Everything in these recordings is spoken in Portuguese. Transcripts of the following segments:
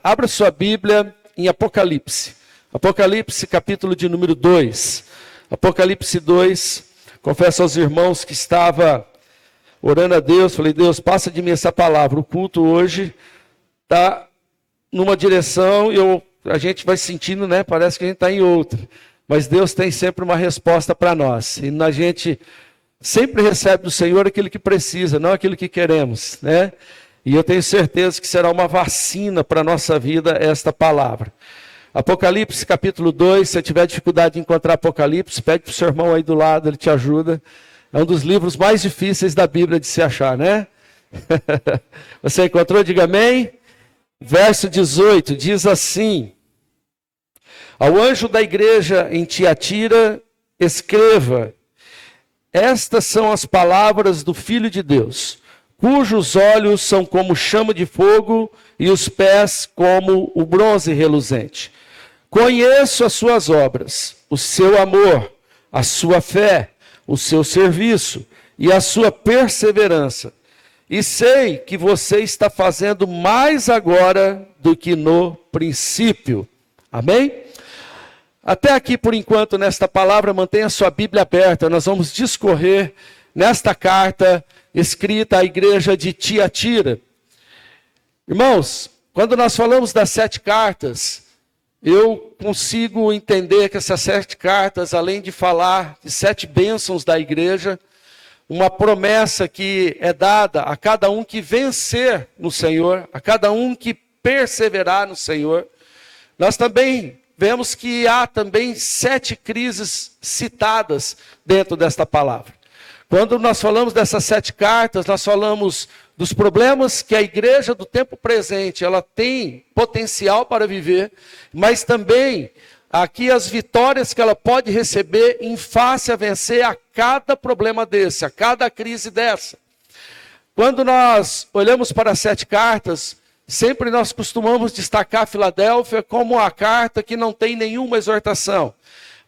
Abra sua Bíblia em Apocalipse. Apocalipse, capítulo de número 2. Apocalipse 2. Confesso aos irmãos que estava orando a Deus. Falei, Deus, passa de mim essa palavra. O culto hoje está numa direção e a gente vai sentindo, né? Parece que a gente está em outra. Mas Deus tem sempre uma resposta para nós. E a gente sempre recebe do Senhor aquilo que precisa, não aquilo que queremos, né? E eu tenho certeza que será uma vacina para a nossa vida esta palavra. Apocalipse capítulo 2, se você tiver dificuldade de encontrar Apocalipse, pede para o seu irmão aí do lado, ele te ajuda. É um dos livros mais difíceis da Bíblia de se achar, né? Você encontrou? Diga amém. Verso 18, diz assim: ao anjo da igreja em Tiatira, escreva: estas são as palavras do Filho de Deus, cujos olhos são como chama de fogo e os pés como o bronze reluzente. Conheço as suas obras, o seu amor, a sua fé, o seu serviço e a sua perseverança. E sei que você está fazendo mais agora do que no princípio. Amém? Até aqui, por enquanto, nesta palavra, mantenha sua Bíblia aberta. Nós vamos discorrer nesta carta escrita à igreja de Tiatira. Irmãos, quando nós falamos das 7 cartas, eu consigo entender que essas 7 cartas, além de falar de 7 bênçãos da igreja, uma promessa que é dada a cada um que vencer no Senhor, a cada um que perseverar no Senhor. Nós também vemos que há também 7 crises citadas dentro desta palavra. Quando nós falamos dessas 7 cartas, nós falamos dos problemas que a igreja do tempo presente, ela tem potencial para viver, mas também aqui as vitórias que ela pode receber em face a vencer a cada problema desse, a cada crise dessa. Quando nós olhamos para as 7 cartas, sempre nós costumamos destacar Filadélfia como a carta que não tem nenhuma exortação.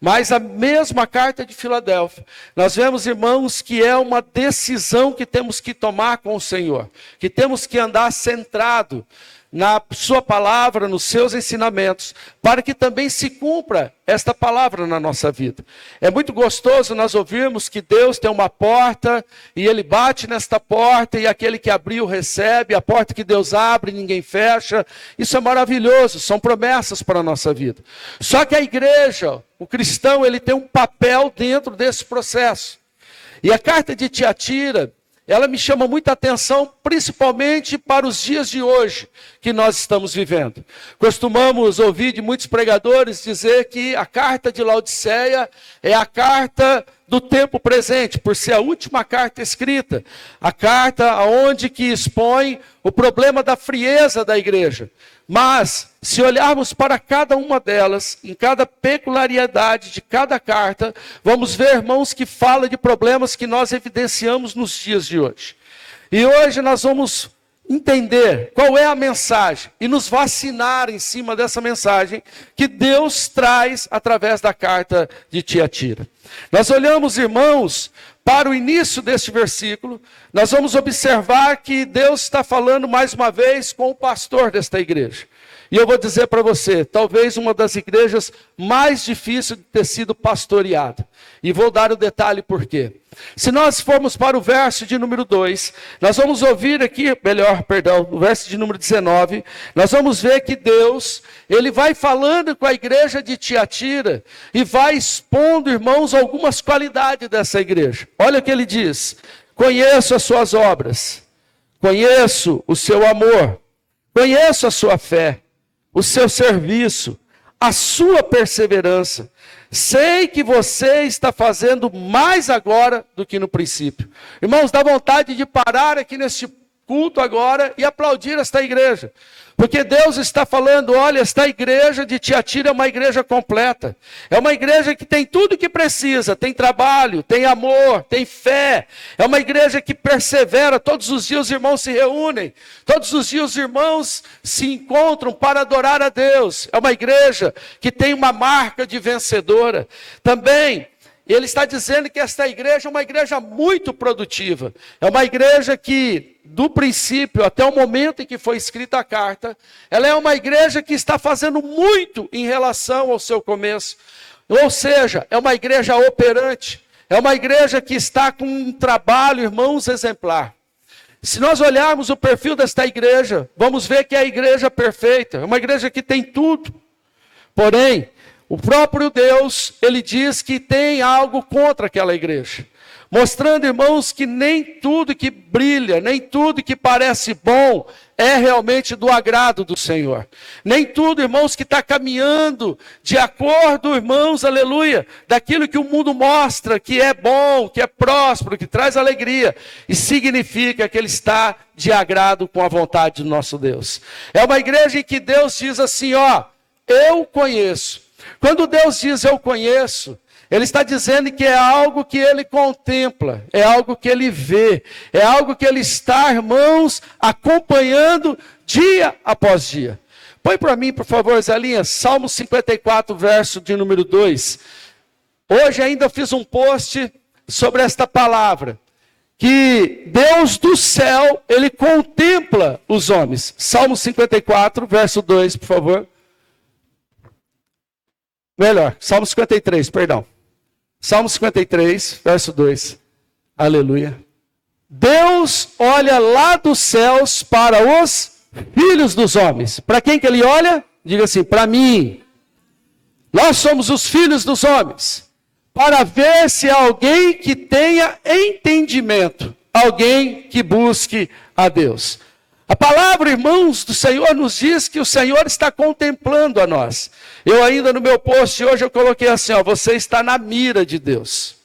Mas a mesma carta de Filadélfia, nós vemos, irmãos, que é uma decisão que temos que tomar com o Senhor. Que temos que andar centrado na sua palavra, nos seus ensinamentos, para que também se cumpra esta palavra na nossa vida. É muito gostoso nós ouvirmos que Deus tem uma porta, e Ele bate nesta porta, e aquele que abriu recebe, a porta que Deus abre, ninguém fecha. Isso é maravilhoso, são promessas para a nossa vida. Só que a igreja, o cristão, ele tem um papel dentro desse processo. E a carta de Tiatira, ela me chama muita atenção, principalmente para os dias de hoje que nós estamos vivendo. Costumamos ouvir de muitos pregadores dizer que a carta de Laodiceia é a carta do tempo presente, por ser a última carta escrita. A carta onde que expõe o problema da frieza da igreja. Mas, se olharmos para cada uma delas, em cada peculiaridade de cada carta, vamos ver, irmãos, que fala de problemas que nós evidenciamos nos dias de hoje. E hoje nós vamos entender qual é a mensagem e nos vacinar em cima dessa mensagem que Deus traz através da carta de Tiatira. Nós olhamos, irmãos, para o início deste versículo, nós vamos observar que Deus está falando mais uma vez com o pastor desta igreja. E eu vou dizer para você, talvez uma das igrejas mais difíceis de ter sido pastoreada. E vou dar o detalhe por quê. Se nós formos para o verso de número 2, nós vamos ouvir aqui, o verso de número 19, nós vamos ver que Deus, Ele vai falando com a igreja de Tiatira e vai expondo, irmãos, algumas qualidades dessa igreja. Olha o que Ele diz: conheço as suas obras, conheço o seu amor, conheço a sua fé, o seu serviço, a sua perseverança. Sei que você está fazendo mais agora do que no princípio. Irmãos, dá vontade de parar aqui neste culto agora e aplaudir esta igreja. Porque Deus está falando, olha, esta igreja de Tiatira é uma igreja completa. É uma igreja que tem tudo o que precisa. Tem trabalho, tem amor, tem fé. É uma igreja que persevera. Todos os dias os irmãos se reúnem. Todos os dias os irmãos se encontram para adorar a Deus. É uma igreja que tem uma marca de vencedora. Também E ele está dizendo que esta igreja é uma igreja muito produtiva. É uma igreja que, do princípio até o momento em que foi escrita a carta, ela é uma igreja que está fazendo muito em relação ao seu começo. Ou seja, é uma igreja operante. É uma igreja que está com um trabalho, irmãos, exemplar. Se nós olharmos o perfil desta igreja, vamos ver que é a igreja perfeita. É uma igreja que tem tudo. Porém, o próprio Deus, ele diz que tem algo contra aquela igreja. Mostrando, irmãos, que nem tudo que brilha, nem tudo que parece bom é realmente do agrado do Senhor. Nem tudo, irmãos, que está caminhando de acordo, irmãos, aleluia, daquilo que o mundo mostra que é bom, que é próspero, que traz alegria. E significa que ele está de agrado com a vontade do nosso Deus. É uma igreja em que Deus diz assim, ó, eu conheço. Quando Deus diz eu conheço, ele está dizendo que é algo que ele contempla, é algo que ele vê, é algo que ele está, irmãos, acompanhando dia após dia. Põe para mim, por favor, Zelinha, Salmo 54, verso de número 2. Hoje ainda fiz um post sobre esta palavra, que Deus do céu, ele contempla os homens. Salmo 54, verso 2, por favor. Melhor, Salmo 53, perdão. Salmo 53, verso 2. Aleluia. Deus olha lá dos céus para os filhos dos homens. Para quem que ele olha? Diga assim, para mim. Nós somos os filhos dos homens. Para ver se há alguém que tenha entendimento. Alguém que busque a Deus. A palavra, irmãos, do Senhor nos diz que o Senhor está contemplando a nós. Eu ainda no meu post hoje eu coloquei assim, ó, você está na mira de Deus.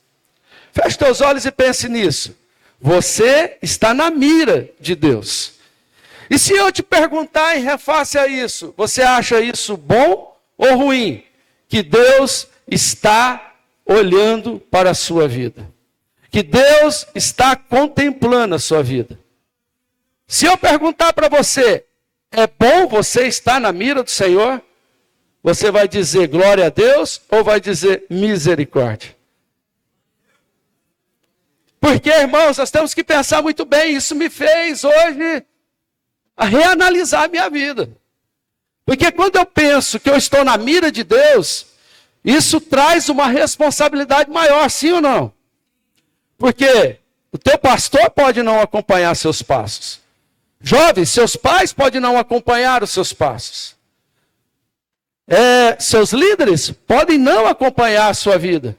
Feche teus olhos e pense nisso. Você está na mira de Deus. E se eu te perguntar em reface a isso, você acha isso bom ou ruim? Que Deus está olhando para a sua vida. Que Deus está contemplando a sua vida. Se eu perguntar para você, é bom você estar na mira do Senhor? Você vai dizer glória a Deus ou vai dizer misericórdia? Porque, irmãos, nós temos que pensar muito bem. Isso me fez hoje a reanalisar a minha vida. Porque quando eu penso que eu estou na mira de Deus, isso traz uma responsabilidade maior, sim ou não? Porque o teu pastor pode não acompanhar seus passos. Jovens, seus pais podem não acompanhar os seus passos. Seus líderes podem não acompanhar a sua vida.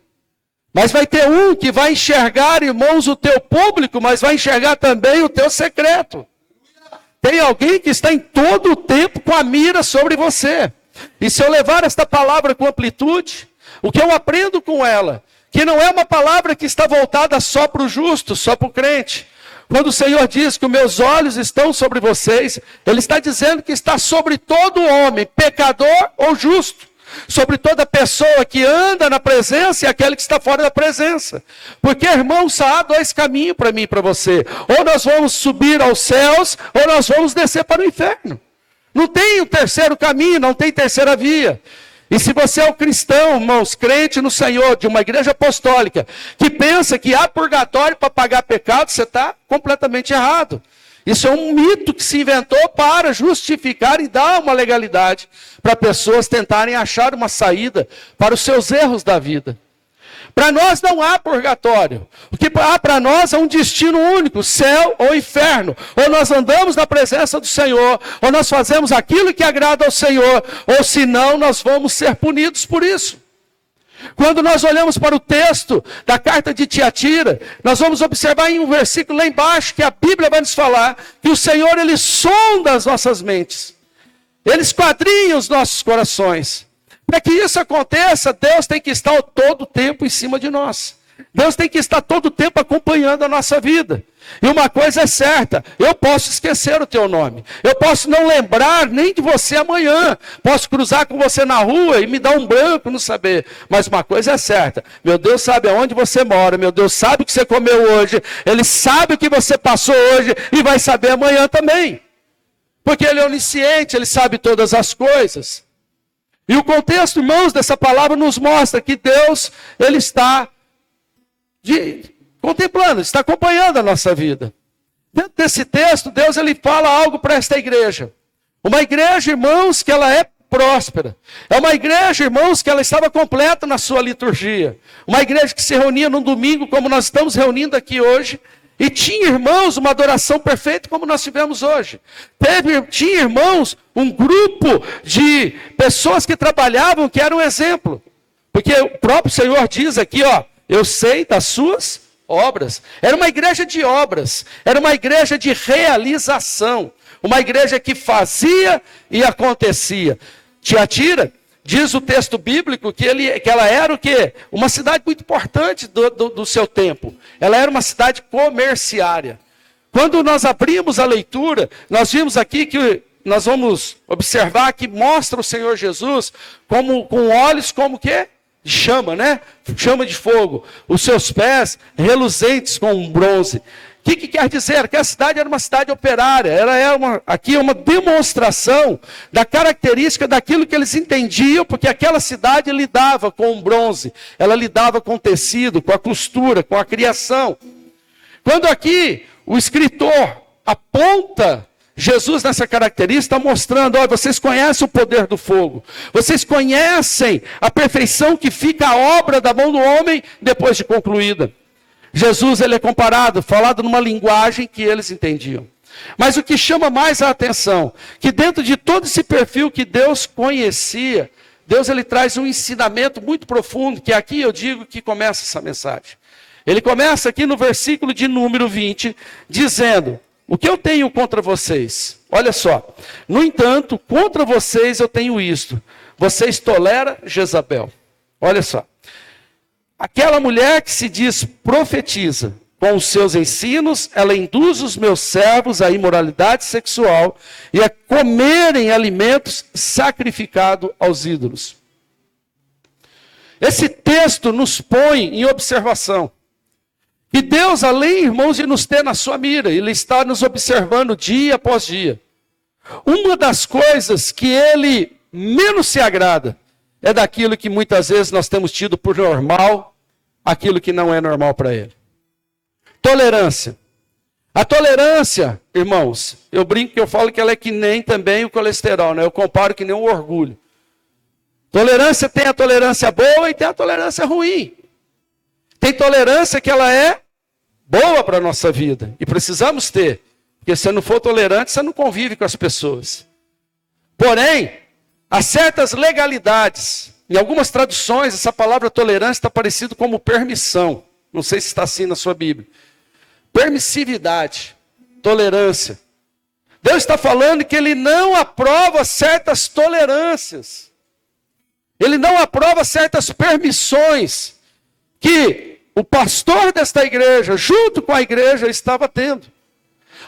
Mas vai ter um que vai enxergar, irmãos, o teu público, mas vai enxergar também o teu secreto. Tem alguém que está em todo o tempo com a mira sobre você. E se eu levar esta palavra com amplitude, o que eu aprendo com ela, que não é uma palavra que está voltada só para o justo, só para o crente. Quando o Senhor diz que os meus olhos estão sobre vocês, Ele está dizendo que está sobre todo homem, pecador ou justo. Sobre toda pessoa que anda na presença e aquele que está fora da presença. Porque, irmão, só há dois caminhos para mim e para você. Ou nós vamos subir aos céus, ou nós vamos descer para o inferno. Não tem um terceiro caminho, não tem terceira via. E se você é um cristão, irmãos, crente no Senhor, de uma igreja apostólica, que pensa que há purgatório para pagar pecado, você está completamente errado. Isso é um mito que se inventou para justificar e dar uma legalidade para pessoas tentarem achar uma saída para os seus erros da vida. Para nós não há purgatório. O que há para nós é um destino único, céu ou inferno. Ou nós andamos na presença do Senhor, ou nós fazemos aquilo que agrada ao Senhor, ou senão nós vamos ser punidos por isso. Quando nós olhamos para o texto da carta de Tiatira, nós vamos observar em um versículo lá embaixo, que a Bíblia vai nos falar, que o Senhor, Ele sonda as nossas mentes. Ele esquadrinha os nossos corações. Para que isso aconteça, Deus tem que estar todo o tempo em cima de nós. Deus tem que estar todo o tempo acompanhando a nossa vida. E uma coisa é certa, eu posso esquecer o teu nome. Eu posso não lembrar nem de você amanhã. Posso cruzar com você na rua e me dar um branco, não saber. Mas uma coisa é certa, meu Deus sabe aonde você mora, meu Deus sabe o que você comeu hoje, Ele sabe o que você passou hoje e vai saber amanhã também. Porque Ele é onisciente, Ele sabe todas as coisas. E o contexto, irmãos, dessa palavra nos mostra que Deus, Ele está contemplando, está acompanhando a nossa vida. Dentro desse texto, Deus ele fala algo para esta igreja. Uma igreja, irmãos, que ela é próspera. É uma igreja, irmãos, que ela estava completa na sua liturgia. Uma igreja que se reunia num domingo, como nós estamos reunindo aqui hoje, e tinha, irmãos, uma adoração perfeita como nós tivemos hoje. Tinha, irmãos, um grupo de pessoas que trabalhavam, que eram um exemplo. Porque o próprio Senhor diz aqui, ó, eu sei das suas obras. Era uma igreja de obras, era uma igreja de realização, uma igreja que fazia e acontecia. Tiatira, diz o texto bíblico que ela era o quê? Uma cidade muito importante do seu tempo. Ela era uma cidade comerciária. Quando nós abrimos a leitura, nós vimos aqui que nós vamos observar que mostra o Senhor Jesus com olhos como quê? De chama, né? Chama de fogo. Os seus pés reluzentes com bronze. O que quer dizer? Que a cidade era uma cidade operária. Ela é uma demonstração da característica daquilo que eles entendiam, porque aquela cidade lidava com o bronze. Ela lidava com o tecido, com a costura, com a criação. Quando aqui o escritor aponta Jesus nessa característica, está mostrando, olha, vocês conhecem o poder do fogo. Vocês conhecem a perfeição que fica a obra da mão do homem depois de concluída. Jesus ele é comparado, falado numa linguagem que eles entendiam. Mas o que chama mais a atenção, que dentro de todo esse perfil que Deus conhecia, Deus ele traz um ensinamento muito profundo, que aqui eu digo que começa essa mensagem. Ele começa aqui no versículo de número 20, dizendo: o que eu tenho contra vocês? Olha só. No entanto, contra vocês eu tenho isto. Vocês toleram Jezabel. Olha só. Aquela mulher que se diz profetiza, com os seus ensinos, ela induz os meus servos à imoralidade sexual e a comerem alimentos sacrificados aos ídolos. Esse texto nos põe em observação. E Deus, além, irmãos, de nos ter na sua mira, Ele está nos observando dia após dia. Uma das coisas que Ele menos se agrada é daquilo que muitas vezes nós temos tido por normal, aquilo que não é normal para Ele. Tolerância. A tolerância, irmãos, eu brinco que eu falo que ela é que nem também o colesterol, né? Eu comparo que nem o orgulho. Tolerância tem a tolerância boa e tem a tolerância ruim. Tem tolerância que ela é boa para a nossa vida. E precisamos ter. Porque se você não for tolerante, você não convive com as pessoas. Porém, há certas legalidades. Em algumas traduções, essa palavra tolerância está parecida como permissão. Não sei se está assim na sua Bíblia. Permissividade. Tolerância. Deus está falando que Ele não aprova certas tolerâncias. Ele não aprova certas permissões que o pastor desta igreja, junto com a igreja, estava tendo.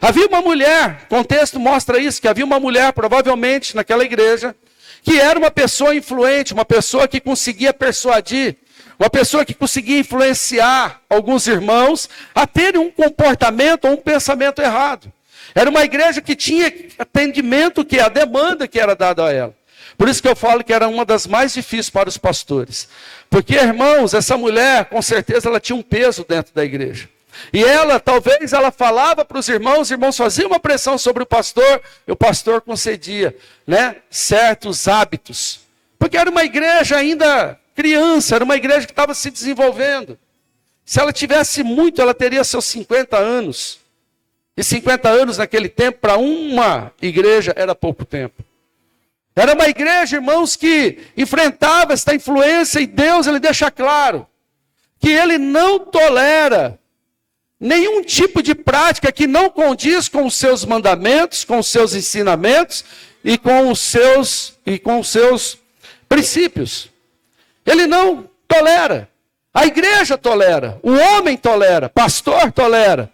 Havia uma mulher, o contexto mostra isso, que havia uma mulher, provavelmente, naquela igreja, que era uma pessoa influente, uma pessoa que conseguia persuadir, uma pessoa que conseguia influenciar alguns irmãos a terem um comportamento ou um pensamento errado. Era uma igreja que tinha atendimento, que a demanda que era dada a ela. Por isso que eu falo que era uma das mais difíceis para os pastores. Porque, irmãos, essa mulher, com certeza, ela tinha um peso dentro da igreja. E ela, talvez, ela falava para os irmãos faziam uma pressão sobre o pastor, e o pastor concedia, né, certos hábitos. Porque era uma igreja ainda criança, era uma igreja que estava se desenvolvendo. Se ela tivesse muito, ela teria seus 50 anos. E 50 anos naquele tempo, para uma igreja, era pouco tempo. Era uma igreja, irmãos, que enfrentava esta influência, e Deus, Ele deixa claro que Ele não tolera nenhum tipo de prática que não condiz com os seus mandamentos, com os seus ensinamentos e com os seus princípios. Ele não tolera. A igreja tolera, o homem tolera, pastor tolera.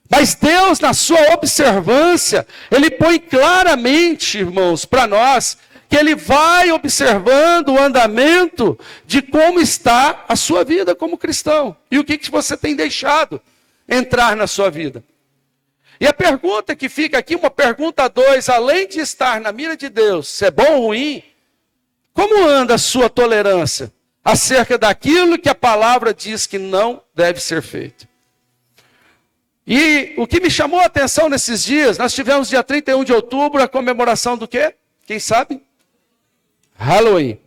Mas Deus, na sua observância, Ele põe claramente, irmãos, para nós, que Ele vai observando o andamento de como está a sua vida como cristão. E o que você tem deixado entrar na sua vida. E a pergunta que fica aqui, uma pergunta 2, além de estar na mira de Deus, se é bom ou ruim, como anda a sua tolerância? acerca daquilo que a palavra diz que não deve ser feito. E o que me chamou a atenção nesses dias, nós tivemos dia 31 de outubro a comemoração do quê? Quem sabe? Halloween.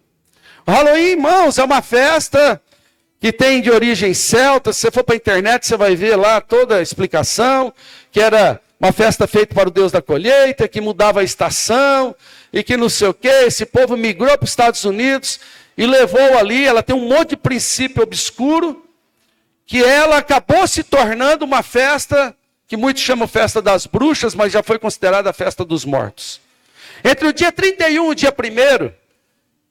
O Halloween, irmãos, é uma festa que tem de origem celta. Se você for para a internet, você vai ver lá toda a explicação, que era uma festa feita para o Deus da colheita, que mudava a estação, e que não sei o quê. Esse povo migrou para os Estados Unidos e levou ali, ela tem um monte de princípio obscuro, que ela acabou se tornando uma festa, que muitos chamam festa das bruxas, mas já foi considerada a festa dos mortos. Entre o dia 31 e o dia 1º,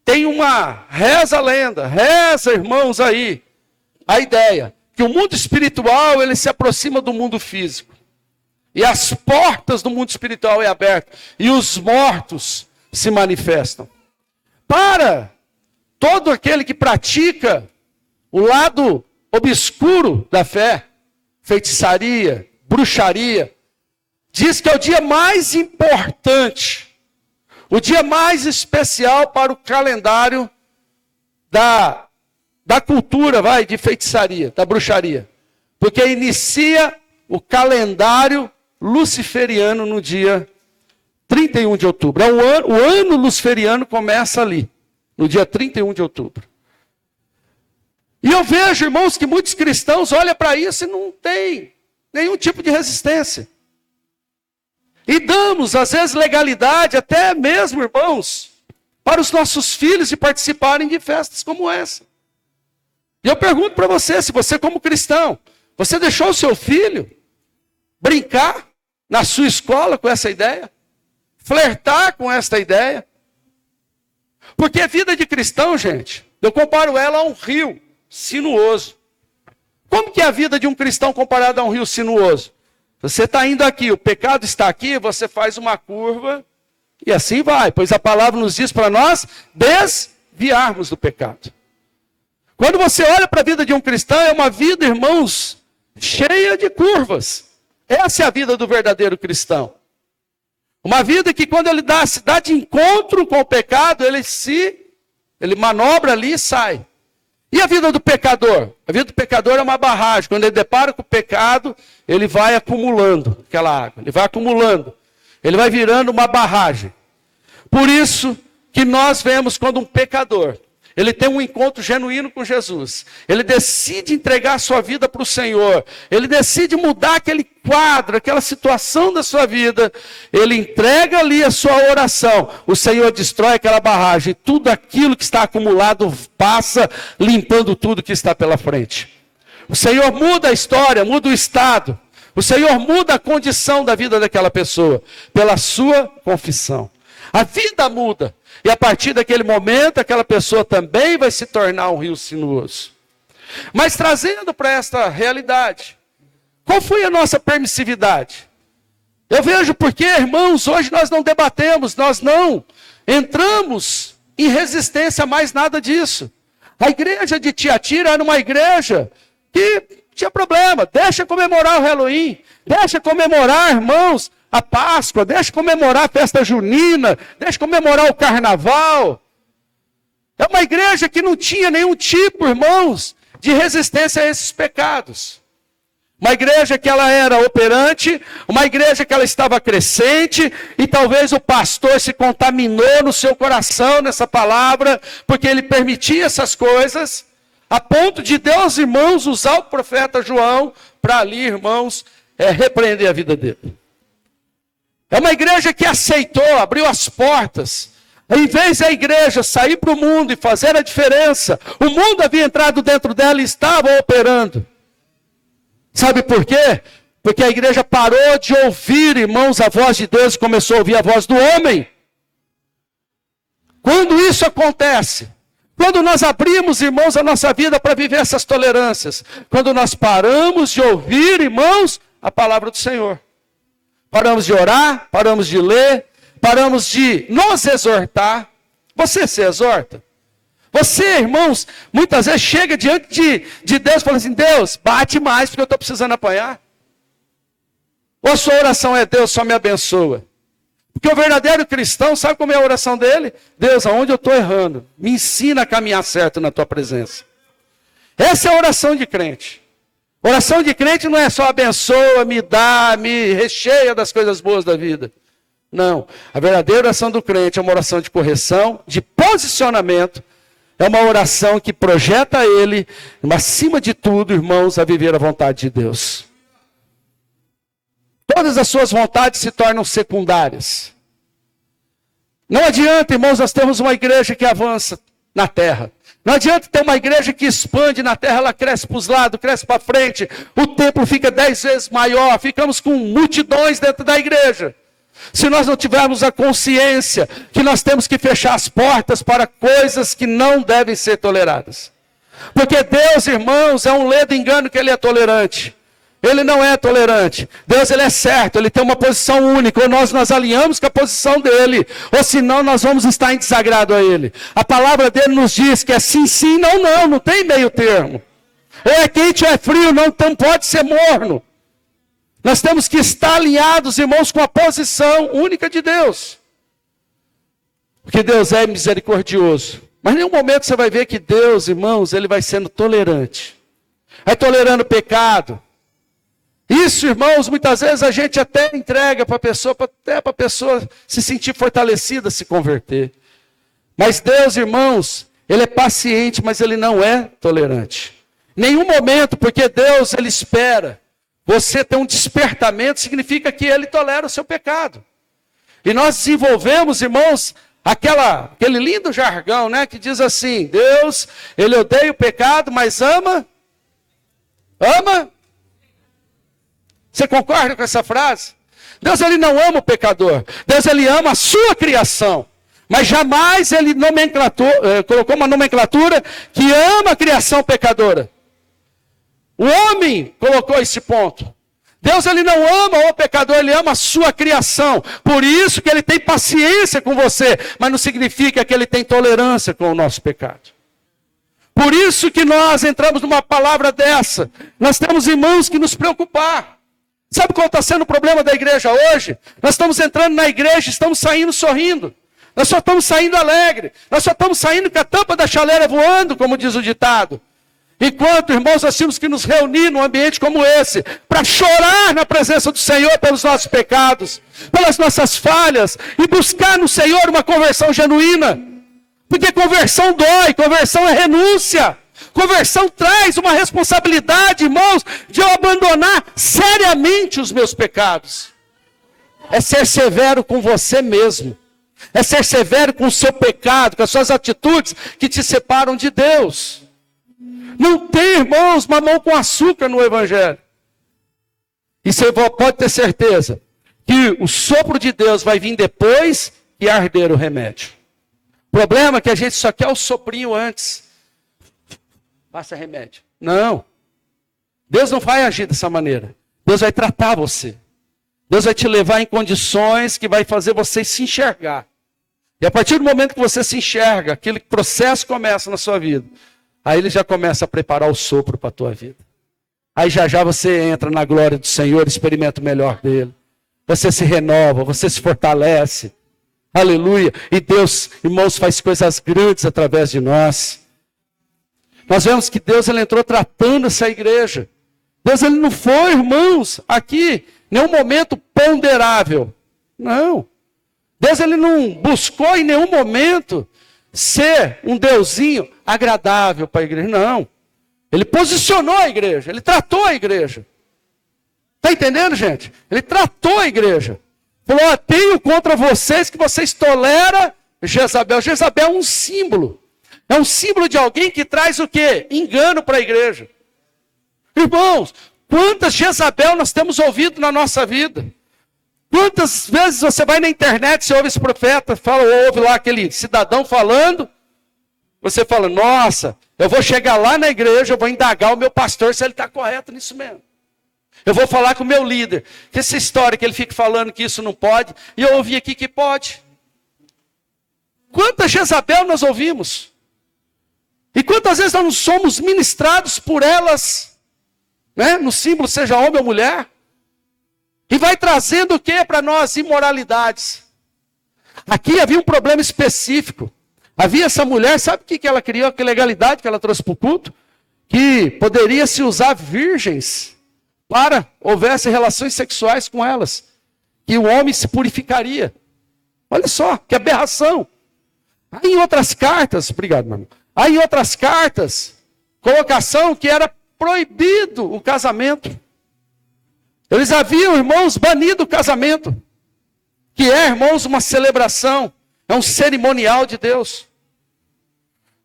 tem uma reza lenda, reza irmãos aí, a ideia que o mundo espiritual ele se aproxima do mundo físico. E as portas do mundo espiritual é aberto. E os mortos se manifestam. Para todo aquele que pratica o lado obscuro da fé, feitiçaria, bruxaria, diz que é o dia mais importante, o dia mais especial para o calendário da cultura, de feitiçaria, da bruxaria. Porque inicia o calendário luciferiano no dia 31 de outubro. O ano luciferiano começa ali, no dia 31 de outubro. E eu vejo, irmãos, que muitos cristãos olham para isso e não tem nenhum tipo de resistência. E damos, às vezes, legalidade, até mesmo, irmãos, para os nossos filhos de participarem de festas como essa. E eu pergunto para você, se você como cristão, você deixou o seu filho brincar na sua escola com essa ideia? Flertar com esta ideia? Porque a vida de cristão, gente, eu comparo ela a um rio sinuoso. Como que é a vida de um cristão comparada a um rio sinuoso? Você está indo aqui, o pecado está aqui, você faz uma curva e assim vai. Pois a palavra nos diz para nós desviarmos do pecado. Quando você olha para a vida de um cristão, é uma vida, irmãos, cheia de curvas. Essa é a vida do verdadeiro cristão. Uma vida que quando ele se dá de encontro com o pecado, ele manobra ali e sai. E a vida do pecador? A vida do pecador é uma barragem. Quando ele depara com o pecado, ele vai acumulando aquela água. Ele vai acumulando. Ele vai virando uma barragem. Por isso que nós vemos quando um pecador, ele tem um encontro genuíno com Jesus. Ele decide entregar a sua vida para o Senhor. Ele decide mudar aquele quadro, aquela situação da sua vida. Ele entrega ali a sua oração. O Senhor destrói aquela barragem. Tudo aquilo que está acumulado passa, limpando tudo que está pela frente. O Senhor muda a história, muda o estado. O Senhor muda a condição da vida daquela pessoa, pela sua confissão. A vida muda. E a partir daquele momento, aquela pessoa também vai se tornar um rio sinuoso. Mas trazendo para esta realidade, qual foi a nossa permissividade? Eu vejo porque, irmãos, hoje nós não debatemos, nós não entramos em resistência a mais nada disso. A igreja de Tiatira era uma igreja que tinha problema. Deixa comemorar o Halloween, deixa comemorar, irmãos, a Páscoa, deixa comemorar a festa junina, deixa comemorar o carnaval. É uma igreja que não tinha nenhum tipo, irmãos, de resistência a esses pecados. Uma igreja que ela era operante, uma igreja que ela estava crescente, e talvez o pastor se contaminou no seu coração nessa palavra, porque ele permitia essas coisas, a ponto de Deus, irmãos, usar o profeta João para ali, irmãos, repreender a vida dele. É uma igreja que aceitou, abriu as portas. Em vez da igreja sair para o mundo e fazer a diferença, o mundo havia entrado dentro dela e estava operando. Sabe por quê? Porque a igreja parou de ouvir, irmãos, a voz de Deus e começou a ouvir a voz do homem. Quando isso acontece, quando nós abrimos, irmãos, a nossa vida para viver essas tolerâncias, quando nós paramos de ouvir, irmãos, a palavra do Senhor. Paramos de orar, paramos de ler, paramos de nos exortar. Você se exorta? Você, irmãos, muitas vezes chega diante de Deus e fala assim, Deus, bate mais porque eu estou precisando apanhar. Ou a sua oração é, Deus, só me abençoa. Porque o verdadeiro cristão, sabe como é a oração dele? Deus, aonde eu estou errando, me ensina a caminhar certo na tua presença. Essa é a oração de crente. Oração de crente não é só abençoa, me dá, me recheia das coisas boas da vida. Não, a verdadeira oração do crente é uma oração de correção, de posicionamento. É uma oração que projeta ele, mas acima de tudo, irmãos, a viver a vontade de Deus. Todas as suas vontades se tornam secundárias. Não adianta, irmãos, nós temos uma igreja que avança na terra. Não adianta ter uma igreja que expande na terra, ela cresce para os lados, cresce para frente. O templo fica 10 vezes maior, ficamos com multidões dentro da igreja. Se nós não tivermos a consciência que nós temos que fechar as portas para coisas que não devem ser toleradas. Porque Deus, irmãos, é um ledo engano que Ele é tolerante. Ele não é tolerante. Deus, Ele é certo, Ele tem uma posição única. Ou nós alinhamos com a posição dEle, ou senão nós vamos estar em desagrado a Ele. A palavra dEle nos diz que é sim, sim, não, não, não tem meio termo. Ou é quente ou é frio, não pode ser morno. Nós temos que estar alinhados, irmãos, com a posição única de Deus. Porque Deus é misericordioso. Mas em nenhum momento você vai ver que Deus, irmãos, Ele vai sendo tolerante. Vai tolerando o pecado. Isso, irmãos, muitas vezes a gente até entrega para a pessoa, até para a pessoa se sentir fortalecida, se converter. Mas Deus, irmãos, Ele é paciente, mas Ele não é tolerante. Em nenhum momento, porque Deus, Ele espera. Você ter um despertamento significa que Ele tolera o seu pecado. E nós desenvolvemos, irmãos, aquele lindo jargão, né, que diz assim, Deus, Ele odeia o pecado, mas ama. Você concorda com essa frase? Deus, Ele não ama o pecador. Deus, Ele ama a sua criação. Mas jamais Ele colocou uma nomenclatura que ama a criação pecadora. O homem colocou esse ponto. Deus, Ele não ama o pecador, Ele ama a sua criação. Por isso que Ele tem paciência com você, mas não significa que Ele tem tolerância com o nosso pecado. Por isso que nós entramos numa palavra dessa. Nós temos irmãos que nos preocupar. Sabe qual está sendo o problema da igreja hoje? Nós estamos entrando na igreja, estamos saindo sorrindo. Nós só estamos saindo alegre. Nós só estamos saindo com a tampa da chaleira voando, como diz o ditado. Enquanto, irmãos, nós temos que nos reunir num ambiente como esse, para chorar na presença do Senhor pelos nossos pecados, pelas nossas falhas, e buscar no Senhor uma conversão genuína. Porque conversão dói, conversão é renúncia. Conversão traz uma responsabilidade, irmãos, de eu abandonar seriamente os meus pecados. É ser severo com você mesmo. É ser severo com o seu pecado, com as suas atitudes que te separam de Deus. Não tem, irmãos, mamão com açúcar no Evangelho. E você pode ter certeza que o sopro de Deus vai vir depois que arder o remédio. O problema é que a gente só quer o soprinho antes. Passa remédio. Não. Deus não vai agir dessa maneira. Deus vai tratar você. Deus vai te levar em condições que vai fazer você se enxergar. E a partir do momento que você se enxerga, aquele processo começa na sua vida. Aí Ele já começa a preparar o sopro para a tua vida. Aí já você entra na glória do Senhor, experimenta o melhor dEle. Você se renova, você se fortalece. Aleluia. E Deus, irmãos, faz coisas grandes através de nós. Nós vemos que Deus, Ele entrou tratando essa igreja. Deus, Ele não foi, irmãos, aqui, nenhum momento ponderável. Não. Deus, Ele não buscou em nenhum momento ser um deusinho agradável para a igreja. Não. Ele posicionou a igreja. Ele tratou a igreja. Está entendendo, gente? Ele tratou a igreja. Falou, ó, tenho contra vocês que vocês toleram Jezabel. Jezabel é um símbolo. É um símbolo de alguém que traz o quê? Engano para a igreja. Irmãos, quantas Jezabel nós temos ouvido na nossa vida? Quantas vezes você vai na internet, você ouve esse profeta, ouve lá aquele cidadão falando, você fala, nossa, eu vou chegar lá na igreja, eu vou indagar o meu pastor se ele está correto nisso mesmo. Eu vou falar com o meu líder, que essa história que ele fica falando que isso não pode, e eu ouvi aqui que pode. Quantas Jezabel nós ouvimos? E quantas vezes nós não somos ministrados por elas, né? No símbolo, seja homem ou mulher, e vai trazendo o que para nós? Imoralidades. Aqui havia um problema específico. Havia essa mulher, sabe o que ela criou? Que legalidade que ela trouxe para o culto? Que poderia se usar virgens para houvesse relações sexuais com elas. Que o homem se purificaria. Olha só, que aberração. Aí em outras cartas, obrigado, meu irmão. Aí em outras cartas, colocação que era proibido o casamento. Eles haviam, irmãos, banido o casamento. Que é, irmãos, uma celebração. É um cerimonial de Deus.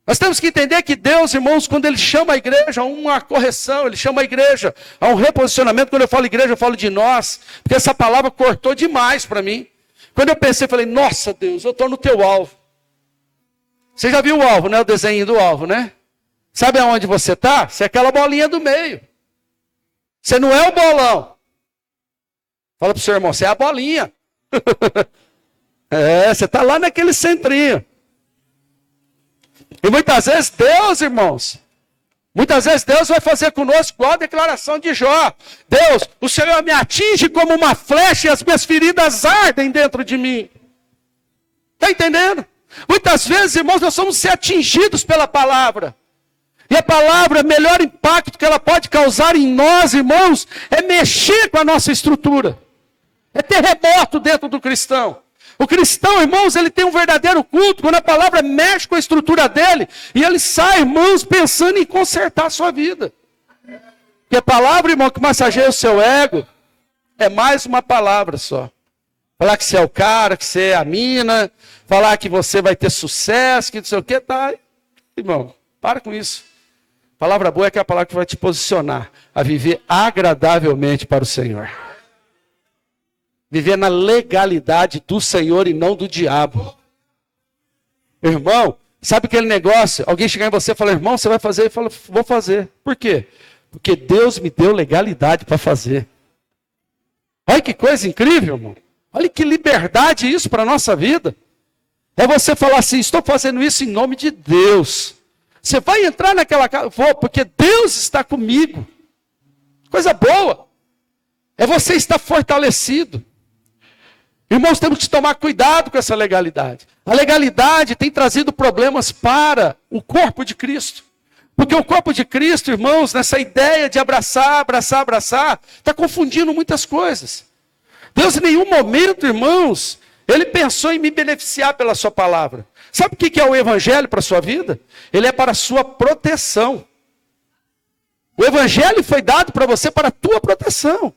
Nós temos que entender que Deus, irmãos, quando Ele chama a igreja a uma correção, Ele chama a igreja a um reposicionamento. Quando eu falo igreja, eu falo de nós. Porque essa palavra cortou demais para mim. Quando eu pensei, eu falei, nossa Deus, eu estou no teu alvo. Você já viu o alvo, né? O desenho do alvo, né? Sabe aonde você está? Você é aquela bolinha do meio. Você não é o bolão. Fala para o seu irmão, você é a bolinha. Você está lá naquele centrinho. E muitas vezes Deus, irmãos, muitas vezes Deus vai fazer conosco igual a declaração de Jó. Deus, o Senhor me atinge como uma flecha e as minhas feridas ardem dentro de mim. Está entendendo? Muitas vezes, irmãos, nós somos ser atingidos pela palavra. E a palavra, o melhor impacto que ela pode causar em nós, irmãos, é mexer com a nossa estrutura. É terremoto dentro do cristão. O cristão, irmãos, ele tem um verdadeiro culto quando a palavra mexe com a estrutura dele e ele sai, irmãos, pensando em consertar a sua vida. Porque a palavra, irmão, que massageia o seu ego é mais uma palavra só. Falar que você é o cara, que você é a mina, falar que você vai ter sucesso, que não sei o que, tá. Irmão, para com isso. Palavra boa é que é a palavra que vai te posicionar a viver agradavelmente para o Senhor. Viver na legalidade do Senhor e não do diabo. Irmão, sabe aquele negócio? Alguém chegar em você e falar, irmão, você vai fazer? Eu falo, vou fazer. Por quê? Porque Deus me deu legalidade para fazer. Olha que coisa incrível, irmão. Olha que liberdade isso para a nossa vida. É você falar assim, estou fazendo isso em nome de Deus. Você vai entrar naquela casa, vou, porque Deus está comigo. Coisa boa. É você estar fortalecido. Irmãos, temos que tomar cuidado com essa legalidade. A legalidade tem trazido problemas para o corpo de Cristo. Porque o corpo de Cristo, irmãos, nessa ideia de abraçar, está confundindo muitas coisas. Deus em nenhum momento, irmãos, Ele pensou em me beneficiar pela sua palavra. Sabe o que é o evangelho para a sua vida? Ele é para a sua proteção. O evangelho foi dado para você para a tua proteção.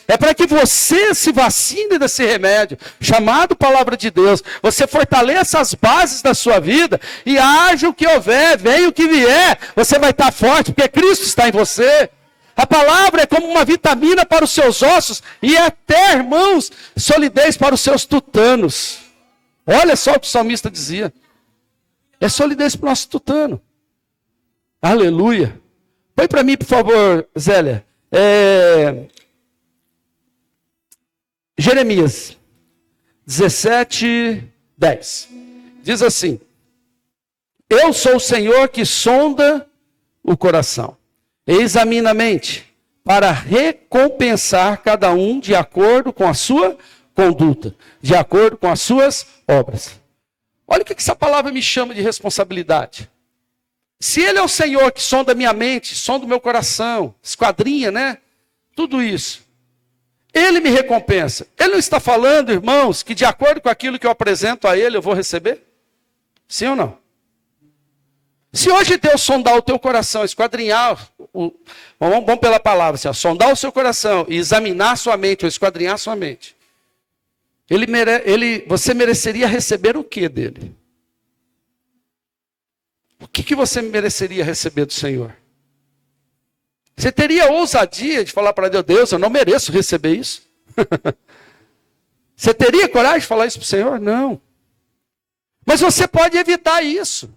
É para que você se vacine desse remédio, chamado palavra de Deus. Você fortaleça as bases da sua vida e haja o que houver, venha o que vier. Você vai estar forte, porque Cristo está em você. A palavra é como uma vitamina para os seus ossos e até, irmãos, solidez para os seus tutanos. Olha só o que o salmista dizia. É solidez para o nosso tutano. Aleluia. Põe para mim, por favor, Zélia. Jeremias 17, 10. Diz assim: eu sou o Senhor que sonda o coração, e examina a mente, para recompensar cada um de acordo com a sua conduta, de acordo com as suas obras. Olha o que essa palavra me chama de responsabilidade. Se Ele é o Senhor que sonda a minha mente, sonda o meu coração, esquadrinha, né? Tudo isso. Ele me recompensa. Ele não está falando, irmãos, que de acordo com aquilo que eu apresento a Ele, eu vou receber? Sim ou não? Se hoje Deus sondar o teu coração, esquadrinhar, vamos pela palavra, assim, ó, sondar o seu coração e examinar a sua mente, ou esquadrinhar a sua mente, você mereceria receber o que dele? O que você mereceria receber do Senhor? Você teria ousadia de falar para Deus, Deus, eu não mereço receber isso? Você teria coragem de falar isso para o Senhor? Não. Mas você pode evitar isso.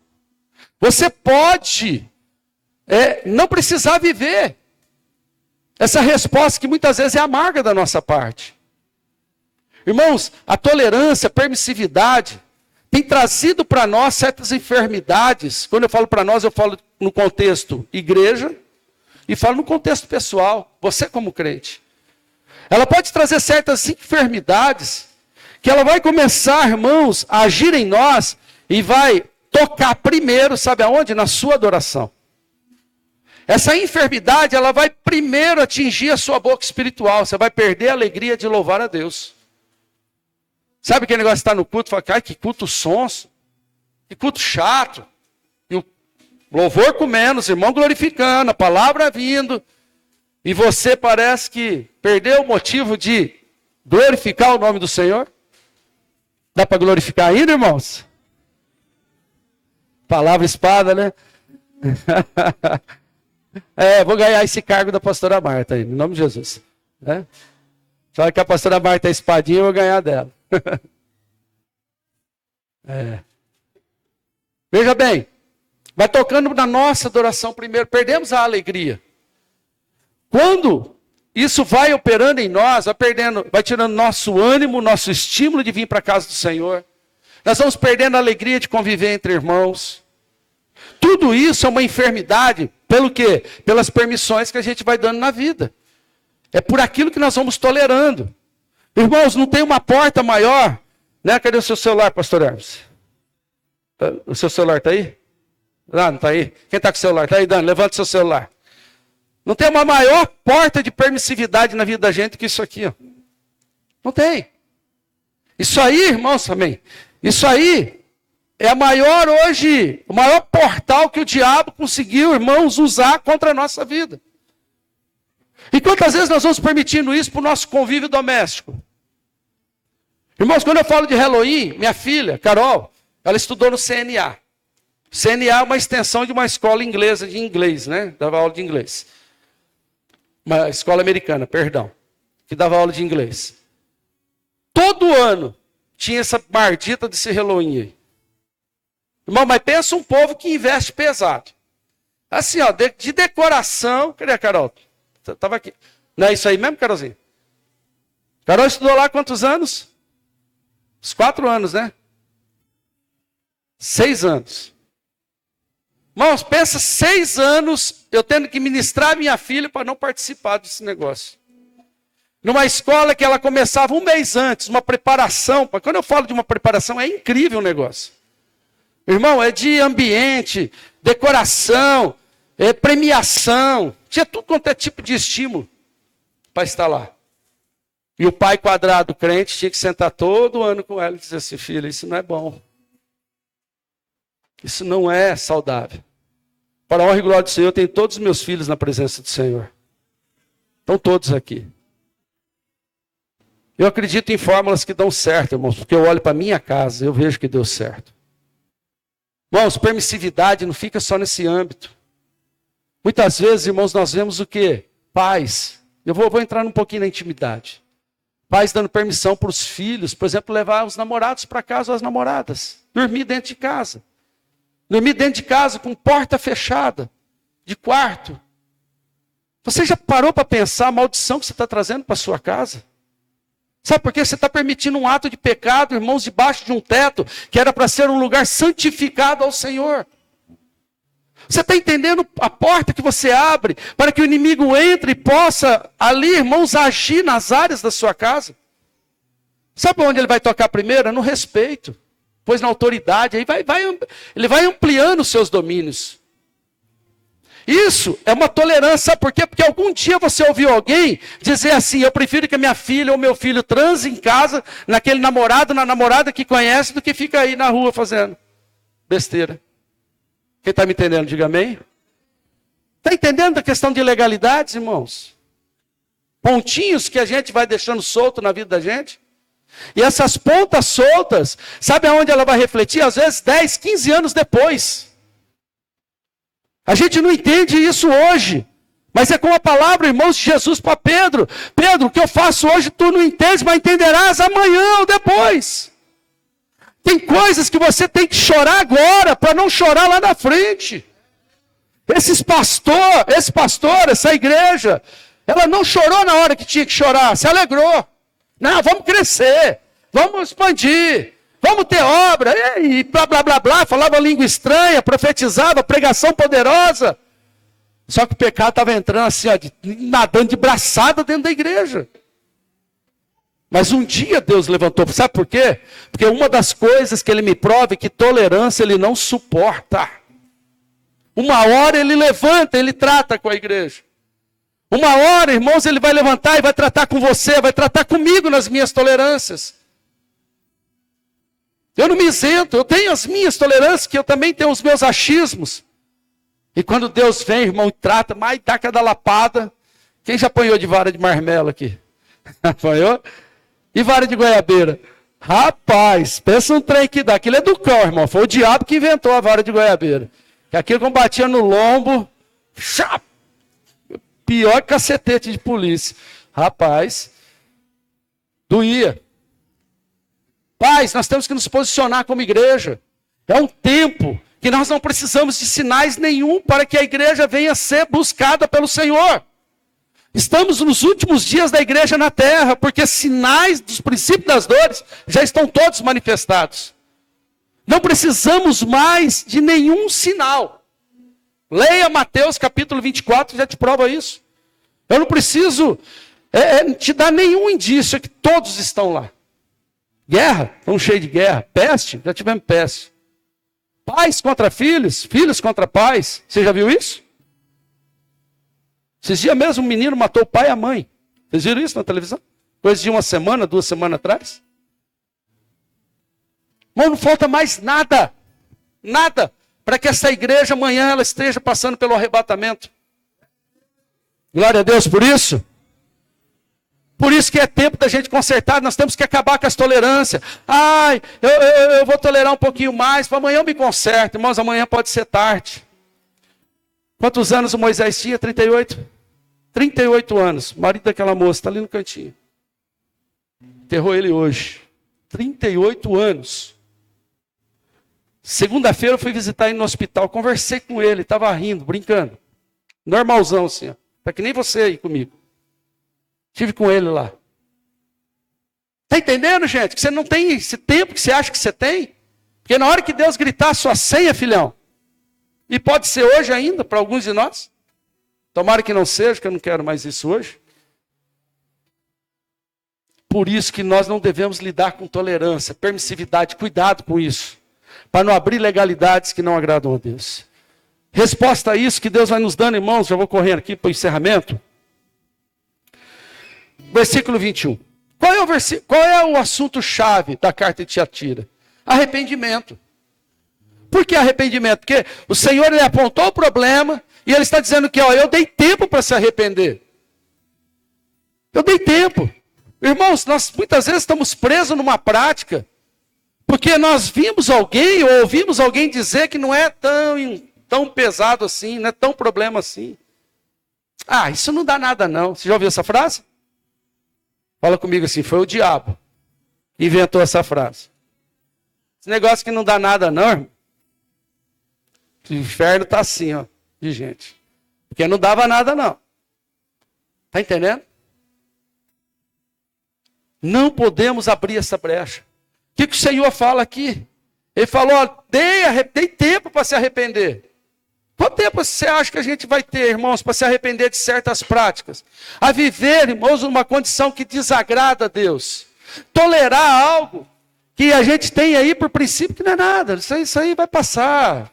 Você pode não precisar viver essa resposta que muitas vezes é amarga da nossa parte. Irmãos, a tolerância, a permissividade tem trazido para nós certas enfermidades. Quando eu falo para nós, eu falo no contexto igreja e falo no contexto pessoal, você como crente. Ela pode trazer certas enfermidades que ela vai começar, irmãos, a agir em nós e vai tocar primeiro, sabe aonde? Na sua adoração. Essa enfermidade, ela vai primeiro atingir a sua boca espiritual. Você vai perder a alegria de louvar a Deus. Sabe aquele negócio de estar no culto e falar, ai, que culto sonso, que culto chato. E o louvor comendo, os irmãos glorificando, a palavra vindo. E você parece que perdeu o motivo de glorificar o nome do Senhor. Dá para glorificar ainda, irmãos? Palavra espada, né? Vou ganhar esse cargo da pastora Marta aí, em nome de Jesus. Fala que a pastora Marta é espadinha, eu vou ganhar dela. Veja bem, vai tocando na nossa adoração primeiro, perdemos a alegria. Quando isso vai operando em nós, vai tirando nosso ânimo, nosso estímulo de vir para a casa do Senhor. Nós vamos perdendo a alegria de conviver entre irmãos. Tudo isso é uma enfermidade, pelo quê? Pelas permissões que a gente vai dando na vida. É por aquilo que nós vamos tolerando. Irmãos, não tem uma porta maior, né? Cadê o seu celular, pastor Hermes? O seu celular está aí? Não está aí. Quem está com o celular? Está aí, Dani? Levanta o seu celular. Não tem uma maior porta de permissividade na vida da gente que isso aqui, ó. Não tem. Isso aí, irmãos, amém. Isso aí é o maior portal que o diabo conseguiu, irmãos, usar contra a nossa vida. E quantas vezes nós vamos permitindo isso para o nosso convívio doméstico? Irmãos, quando eu falo de Halloween, minha filha, Carol, ela estudou no CNA. CNA é uma extensão de uma escola inglesa de inglês, né? Dava aula de inglês. Uma escola americana, perdão, que dava aula de inglês. Todo ano tinha essa maldita desse Halloween aí. Irmão, mas pensa um povo que investe pesado. Assim, ó, de decoração. Cadê a Carol? Estava aqui. Não é isso aí mesmo, Carolzinha? Carol estudou lá quantos anos? Uns 4 anos, né? 6 anos. Irmãos, pensa 6 anos eu tendo que ministrar a minha filha para não participar desse negócio. Numa escola que ela começava 1 mês antes, uma preparação. Quando eu falo de uma preparação, é incrível o negócio. Irmão, é de ambiente, decoração, premiação. Tinha tudo quanto é tipo de estímulo para estar lá. E o pai quadrado crente tinha que sentar todo ano com ela e dizer assim, filha, isso não é bom. Isso não é saudável. Para a honra e glória do Senhor, eu tenho todos os meus filhos na presença do Senhor. Estão todos aqui. Eu acredito em fórmulas que dão certo, irmãos, porque eu olho para a minha casa e eu vejo que deu certo. Irmãos, permissividade não fica só nesse âmbito. Muitas vezes, irmãos, nós vemos o quê? Pais. Eu vou entrar um pouquinho na intimidade. Pais dando permissão para os filhos, por exemplo, levar os namorados para casa ou as namoradas. Dormir dentro de casa. Dormir dentro de casa com porta fechada, de quarto. Você já parou para pensar a maldição que você está trazendo para a sua casa? Sabe por quê? Você está permitindo um ato de pecado, irmãos, debaixo de um teto, que era para ser um lugar santificado ao Senhor. Você está entendendo a porta que você abre para que o inimigo entre e possa ali, irmãos, agir nas áreas da sua casa? Sabe onde ele vai tocar primeiro? No respeito, pois na autoridade. Aí ele vai ampliando os seus domínios. Isso é uma tolerância, sabe por quê? Porque algum dia você ouviu alguém dizer assim, eu prefiro que a minha filha ou meu filho transe em casa, naquele namorado, na namorada que conhece, do que fica aí na rua fazendo besteira. Quem está me entendendo, diga amém. Está entendendo a questão de legalidades, irmãos? Pontinhos que a gente vai deixando solto na vida da gente. E essas pontas soltas, sabe aonde ela vai refletir? Às vezes 10, 15 anos depois. A gente não entende isso hoje. Mas é com a palavra, irmãos, de Jesus para Pedro. Pedro, o que eu faço hoje tu não entendes, mas entenderás amanhã ou depois. Tem coisas que você tem que chorar agora, para não chorar lá na frente. Esse pastor, essa igreja, ela não chorou na hora que tinha que chorar, se alegrou. Não, vamos crescer, vamos expandir. Vamos ter obra, e blá, blá, blá, blá, falava língua estranha, profetizava, pregação poderosa. Só que o pecado estava entrando assim, ó, nadando de braçada dentro da igreja. Mas um dia Deus levantou. Sabe por quê? Porque uma das coisas que ele me prova é que tolerância ele não suporta. Uma hora ele levanta, ele trata com a igreja. Uma hora, irmãos, ele vai levantar e vai tratar com você, vai tratar comigo nas minhas tolerâncias. Eu não me isento, eu tenho as minhas tolerâncias, que eu também tenho os meus achismos. E quando Deus vem, irmão, e trata, mas dá cada lapada. Quem já apanhou de vara de marmelo aqui? Apanhou? E vara de goiabeira? Rapaz, pensa um trem que dá. Aquilo é do cão, irmão. Foi o diabo que inventou a vara de goiabeira. Que aquilo quando batia no lombo, pior que cacetete de polícia. Rapaz, doía. Pais, nós temos que nos posicionar como igreja. É um tempo que nós não precisamos de sinais nenhum para que a igreja venha ser buscada pelo Senhor. Estamos nos últimos dias da igreja na terra, porque sinais dos princípios das dores já estão todos manifestados. Não precisamos mais de nenhum sinal. Leia Mateus capítulo 24, já te prova isso. Eu não preciso te dar nenhum indício, que todos estão lá. Guerra, estão cheios de guerra. Peste, já tivemos peste. Pais contra filhos, filhos contra pais. Você já viu isso? Esses dias mesmo um menino matou o pai e a mãe. Vocês viram isso na televisão? Coisa de uma semana, 2 semanas atrás. Mas não falta mais nada. Nada. Para que essa igreja amanhã ela esteja passando pelo arrebatamento. Glória a Deus por isso. Por isso que é tempo da gente consertar, nós temos que acabar com as tolerâncias. Ai, eu vou tolerar um pouquinho mais, para amanhã eu me conserto. Irmãos, amanhã pode ser tarde. Quantos anos o Moisés tinha? 38? 38 anos. O marido daquela moça está ali no cantinho. Enterrou ele hoje. 38 anos. Segunda-feira eu fui visitar ele no hospital. Conversei com ele, estava rindo, brincando. Normalzão assim, ó. Tá que nem você aí comigo. Estive com ele lá. Está entendendo, gente? Que você não tem esse tempo que você acha que você tem. Porque na hora que Deus gritar a sua ceia, filhão, e pode ser hoje ainda, para alguns de nós. Tomara que não seja, que eu não quero mais isso hoje. Por isso que nós não devemos lidar com tolerância, permissividade, cuidado com isso. Para não abrir legalidades que não agradam a Deus. Resposta a isso que Deus vai nos dando, irmãos, já vou correndo aqui para o encerramento. Versículo 21. Qual é o assunto-chave da carta de Tiatira? Arrependimento. Por que arrependimento? Porque o Senhor ele apontou o problema e ele está dizendo que eu dei tempo para se arrepender. Eu dei tempo. Irmãos, nós muitas vezes estamos presos numa prática porque nós vimos alguém ou ouvimos alguém dizer que não é tão pesado assim, não é tão problema assim. Ah, isso não dá nada não. Você já ouviu essa frase? Fala comigo assim, foi o diabo que inventou essa frase. Esse negócio que não dá nada não, irmão. O inferno está assim, ó, de gente. Porque não dava nada não. Está entendendo? Não podemos abrir essa brecha. O que o Senhor fala aqui? Ele falou, ó, dei tempo para se arrepender. Quanto tempo você acha que a gente vai ter, irmãos, para se arrepender de certas práticas? A viver, irmãos, numa condição que desagrada a Deus. Tolerar algo que a gente tem aí por princípio que não é nada. Isso aí vai passar.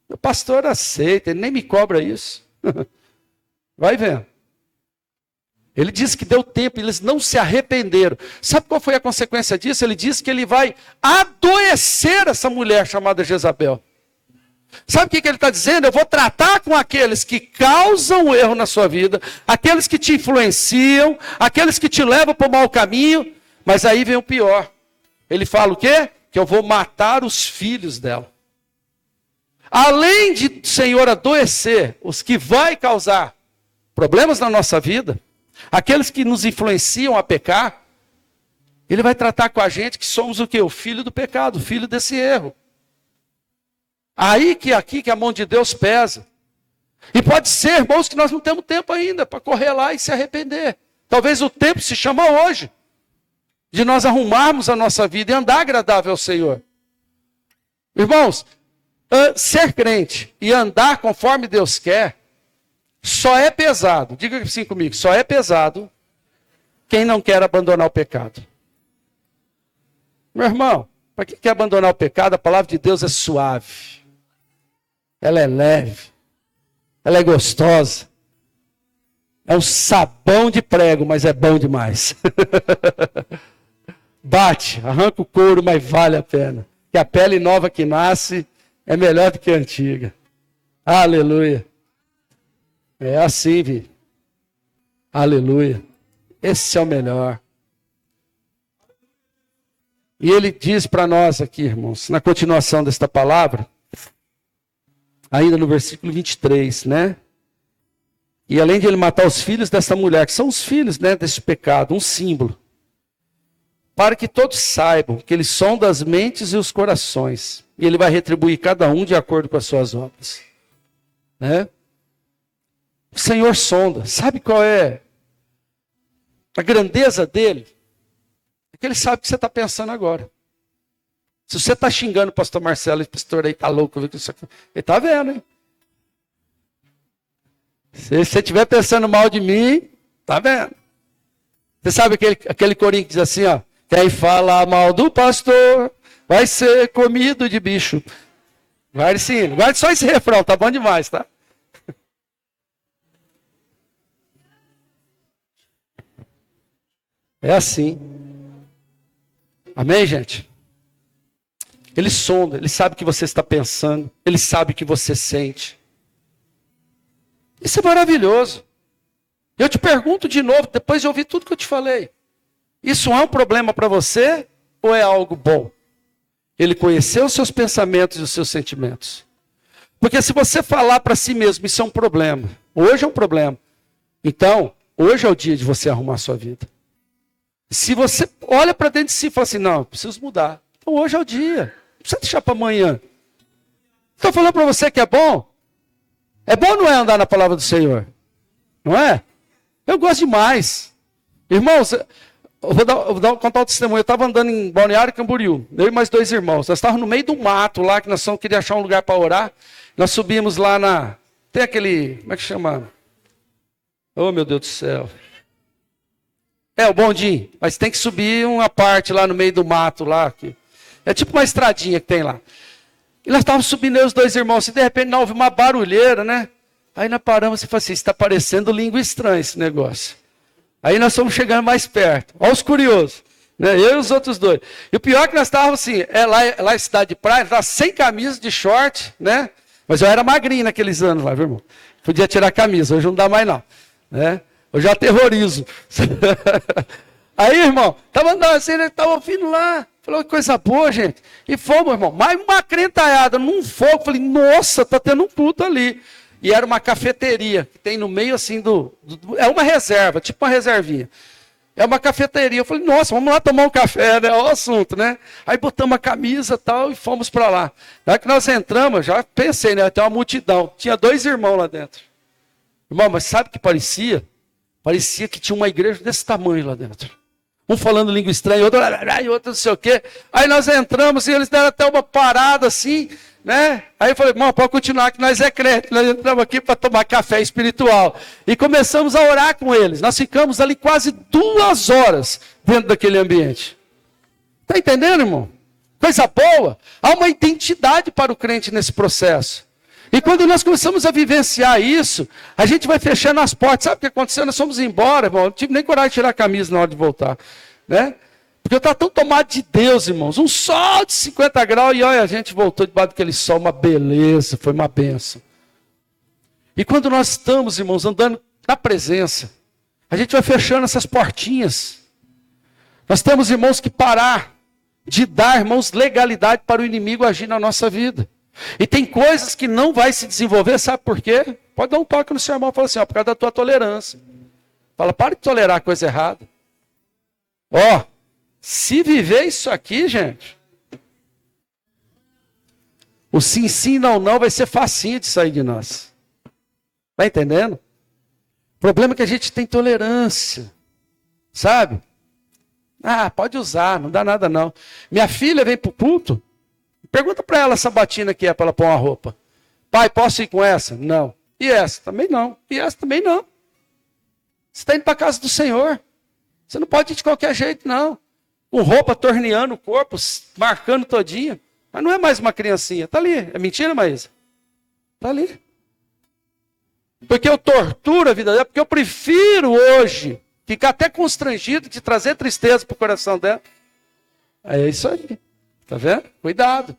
O pastor aceita, ele nem me cobra isso. Vai vendo. Ele disse que deu tempo, eles não se arrependeram. Sabe qual foi a consequência disso? Ele disse que ele vai adoecer essa mulher chamada Jezabel. Sabe o que ele está dizendo? Eu vou tratar com aqueles que causam o erro na sua vida, aqueles que te influenciam, aqueles que te levam para o mau caminho, mas aí vem o pior. Ele fala o quê? Que eu vou matar os filhos dela. Além de o Senhor adoecer os que vai causar problemas na nossa vida, aqueles que nos influenciam a pecar, ele vai tratar com a gente que somos o quê? O filho do pecado, o filho desse erro. Aí que aqui que a mão de Deus pesa. E pode ser, irmãos, que nós não temos tempo ainda para correr lá e se arrepender. Talvez o tempo se chama hoje. De nós arrumarmos a nossa vida e andar agradável ao Senhor. Irmãos, ser crente e andar conforme Deus quer, só é pesado. Diga assim comigo, só é pesado Quem não quer abandonar o pecado? Meu irmão, para quem quer abandonar o pecado, a palavra de Deus é suave. Ela é leve. Ela é gostosa. É um sabão de prego, mas é bom demais. Bate, arranca o couro, mas vale a pena. Que a pele nova que nasce é melhor do que a antiga. Aleluia. É assim, vi. Aleluia. Esse é o melhor. E ele diz para nós aqui, irmãos, na continuação desta palavra, ainda no versículo 23, né? E além de ele matar os filhos dessa mulher, que são os filhos, né, desse pecado, um símbolo, para que todos saibam que ele sonda as mentes e os corações, e ele vai retribuir cada um de acordo com as suas obras. Né? O Senhor sonda. Sabe qual é a grandeza dele? É que ele sabe o que você está pensando agora. Se você está xingando o pastor Marcelo, esse pastor aí está louco, ele está vendo, hein? Se você estiver pensando mal de mim, está vendo? Você sabe aquele corinho que diz assim, ó, quem fala mal do pastor vai ser comido de bicho. Guarde sim, guarde só esse refrão, tá bom demais, tá? É assim. Amém, gente? Ele sonda, ele sabe o que você está pensando, ele sabe o que você sente. Isso é maravilhoso. Eu te pergunto de novo, depois de ouvir tudo que eu te falei. Isso é um problema para você ou é algo bom? Ele conheceu os seus pensamentos e os seus sentimentos. Porque se você falar para si mesmo, isso é um problema. Hoje é um problema. Então, hoje é o dia de você arrumar a sua vida. Se você olha para dentro de si e fala assim, não, preciso mudar. Então hoje é o dia. Não precisa deixar para amanhã. Estou falando para você que é bom? É bom ou não é andar na palavra do Senhor? Não é? Eu gosto demais. Irmãos, eu vou contar um testemunho. Eu estava andando em Balneário Camboriú, eu e mais 2 irmãos. Nós estávamos no meio do mato lá, que nós queríamos achar um lugar para orar. Nós subimos lá na... Tem aquele... Como é que chama? Oh, meu Deus do céu. É, o bondinho. Mas tem que subir uma parte lá no meio do mato lá. Aqui. É tipo uma estradinha que tem lá. E nós estávamos subindo, eu e os 2 irmãos, e de repente nós ouvimos uma barulheira, né? Aí nós paramos e falamos assim, está parecendo língua estranha esse negócio. Aí nós fomos chegando mais perto. Olha os curiosos, né? Eu e os outros 2. E o pior é que nós estávamos assim, lá em cidade de praia, estava sem camisa, de short, né? Mas eu era magrinho naqueles anos lá, viu, irmão? Podia tirar a camisa, hoje não dá mais não, né? Eu já aterrorizo. Aí, irmão, estava andando assim, ele estava ouvindo lá. Falou, que coisa boa, gente. E fomos, irmão, mais uma crentalhada num fogo. Falei, nossa, tá tendo um culto ali. E era uma cafeteria, que tem no meio assim é uma reserva, tipo uma reservinha. É uma cafeteria. Eu falei, nossa, vamos lá tomar um café, né? Olha o assunto, né? Aí botamos a camisa e tal e fomos para lá. Na que nós entramos, já pensei, né? Tem uma multidão. Tinha 2 irmãos lá dentro. Irmão, mas sabe o que parecia? Parecia que tinha uma igreja desse tamanho lá dentro. Um falando língua estranha, outro não sei o quê. Aí nós entramos e eles deram até uma parada assim, né? Aí eu falei, irmão, pode continuar que nós é crente. Nós entramos aqui para tomar café espiritual. E começamos a orar com eles. Nós ficamos ali quase 2 horas dentro daquele ambiente. Está entendendo, irmão? Coisa boa. Há uma identidade para o crente nesse processo. E quando nós começamos a vivenciar isso, a gente vai fechando as portas. Sabe o que aconteceu? Nós fomos embora, irmão. Não tive nem coragem de tirar a camisa na hora de voltar. Né? Porque eu estava tão tomado de Deus, irmãos. Um sol de 50 graus e olha, a gente voltou debaixo daquele sol, uma beleza, foi uma benção. E quando nós estamos, irmãos, andando na presença, a gente vai fechando essas portinhas. Nós temos, irmãos, que parar de dar, irmãos, legalidade para o inimigo agir na nossa vida. E tem coisas que não vai se desenvolver, sabe por quê? Pode dar um toque no seu irmão e falar assim, ó, por causa da tua tolerância. Fala, para de tolerar a coisa errada. Ó, se viver isso aqui, gente, o sim, sim, não, não vai ser facinho de sair de nós. Tá entendendo? O problema é que a gente tem tolerância, sabe? Ah, pode usar, não dá nada não. Minha filha vem pro culto, pergunta para ela essa batina que é para ela pôr uma roupa. Pai, posso ir com essa? Não. E essa? Também não. E essa também não. Você está indo para a casa do Senhor. Você não pode ir de qualquer jeito, não. Com roupa torneando o corpo, marcando todinho. Mas não é mais uma criancinha. Está ali. É mentira, Maísa? Está ali. Porque eu torturo a vida dela, porque eu prefiro hoje ficar até constrangido de trazer tristeza para o coração dela. É isso aí. Está vendo? Cuidado.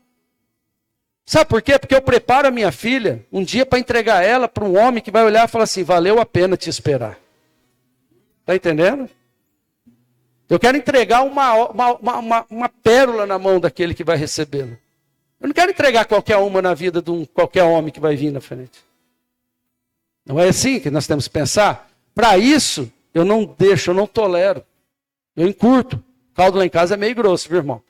Sabe por quê? Porque eu preparo a minha filha um dia para entregar ela para um homem que vai olhar e falar assim, valeu a pena te esperar. Está entendendo? Eu quero entregar uma pérola na mão daquele que vai recebê-la. Eu não quero entregar qualquer uma na vida de qualquer homem que vai vir na frente. Não é assim que nós temos que pensar? Para isso, eu não deixo, eu não tolero. Eu encurto. O caldo lá em casa é meio grosso, viu, irmão?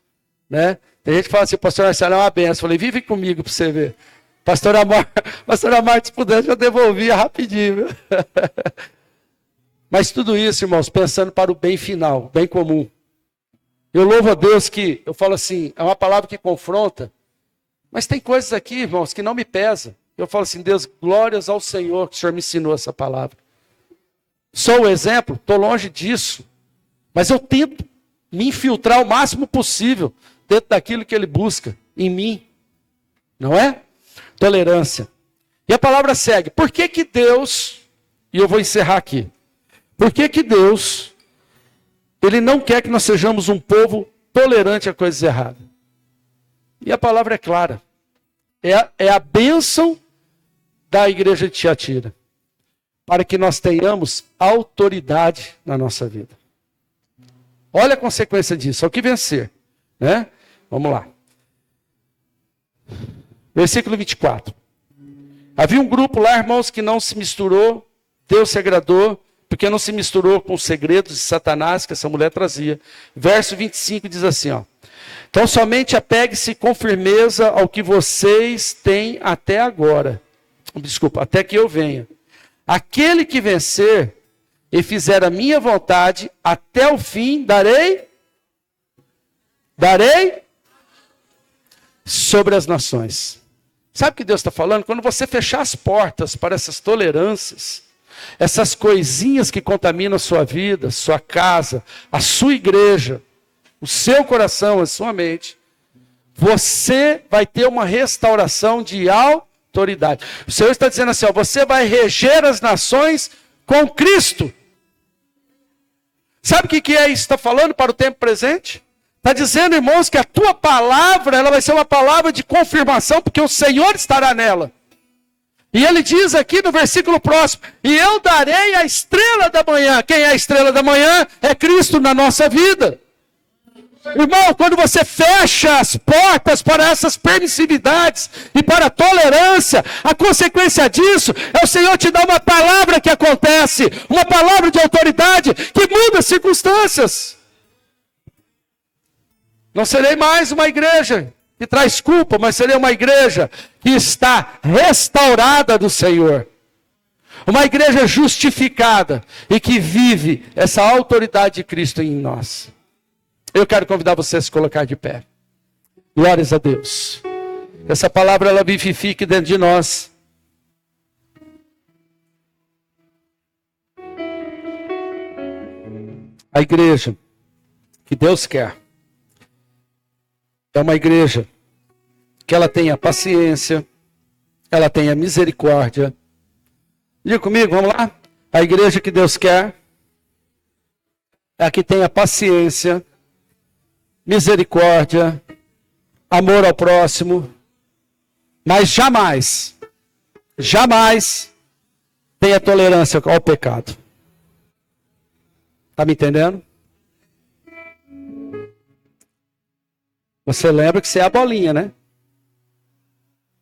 Né? Tem gente que fala assim, pastor Marcelo é uma benção. Eu falei, vive comigo para você ver. Pastor Amar, se pudesse, eu devolvia rapidinho, viu? Mas tudo isso, irmãos, pensando para o bem final, o bem comum. Eu louvo a Deus que, eu falo assim, é uma palavra que confronta, mas tem coisas aqui, irmãos, que não me pesam. Eu falo assim, Deus, glórias ao Senhor que o Senhor me ensinou essa palavra. Sou o exemplo, estou longe disso, mas eu tento me infiltrar o máximo possível dentro daquilo que Ele busca em mim. Não é? Tolerância. E a palavra segue. Por que que Deus, e eu vou encerrar aqui, por que que Deus, Ele não quer que nós sejamos um povo tolerante a coisas erradas? E a palavra é clara. É a bênção da igreja de Tiatira. Para que nós tenhamos autoridade na nossa vida. Olha a consequência disso. É o que vencer. Né? Vamos lá. Versículo 24. Havia um grupo lá, irmãos, que não se misturou. Deus se agradou. Porque não se misturou com os segredos de Satanás que essa mulher trazia. Verso 25 diz assim, ó. Então somente apegue-se com firmeza ao que vocês têm até agora. Desculpa, até que eu venha. Aquele que vencer e fizer a minha vontade, até o fim darei sobre as nações. Sabe o que Deus está falando? Quando você fechar as portas para essas tolerâncias, essas coisinhas que contaminam a sua vida, sua casa, a sua igreja, o seu coração, a sua mente, você vai ter uma restauração de autoridade. O Senhor está dizendo assim, ó, você vai reger as nações com Cristo. Sabe o que é isso que está falando para o tempo presente? Está dizendo, irmãos, que a tua palavra ela vai ser uma palavra de confirmação, porque o Senhor estará nela. E ele diz aqui no versículo próximo, e eu darei a estrela da manhã. Quem é a estrela da manhã? É Cristo na nossa vida. Irmão, quando você fecha as portas para essas permissividades e para a tolerância, a consequência disso é o Senhor te dar uma palavra que acontece, uma palavra de autoridade que muda as circunstâncias. Não serei mais uma igreja que traz culpa, mas serei uma igreja que está restaurada do Senhor. Uma igreja justificada e que vive essa autoridade de Cristo em nós. Eu quero convidar você a se colocar de pé. Glórias a Deus. Essa palavra ela vivifique dentro de nós. A igreja que Deus quer é uma igreja que ela tenha paciência, ela tenha misericórdia. Diga comigo, vamos lá? A igreja que Deus quer é a que tenha paciência, misericórdia, amor ao próximo, mas jamais tenha tolerância ao pecado. Está me entendendo? Você lembra que você é a bolinha, né?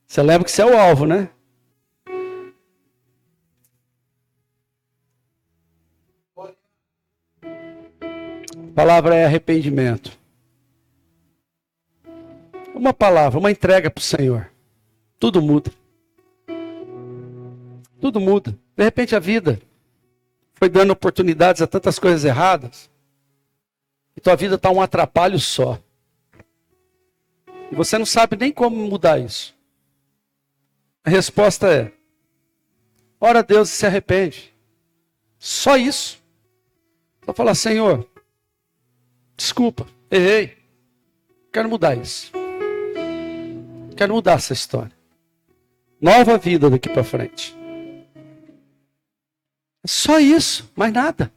Você lembra que você é o alvo, né? A palavra é arrependimento. Uma palavra, uma entrega para o Senhor. Tudo muda. Tudo muda. De repente a vida foi dando oportunidades a tantas coisas erradas. E tua vida está um atrapalho só. E você não sabe nem como mudar isso. A resposta é: ora a Deus e se arrepende. Só isso. Só falar, Senhor, desculpa, errei. Quero mudar isso. Quero mudar essa história. Nova vida daqui para frente. Só isso, mais nada.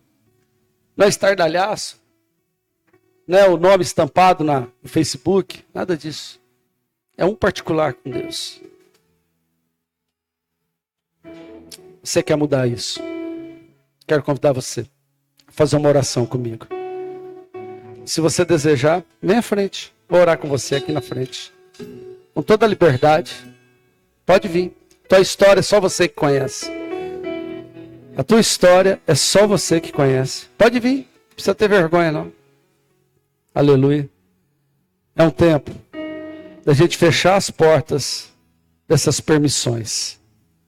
Não é estardalhaço. Não é o nome estampado no Facebook. Nada disso. É um particular com Deus. Você quer mudar isso? Quero convidar você a fazer uma oração comigo. Se você desejar, vem à frente. Vou orar com você aqui na frente. Com toda a liberdade. Pode vir. Tua história é só você que conhece. A tua história é só você que conhece. Pode vir. Não precisa ter vergonha, não. Aleluia. É um tempo da gente fechar as portas dessas permissões.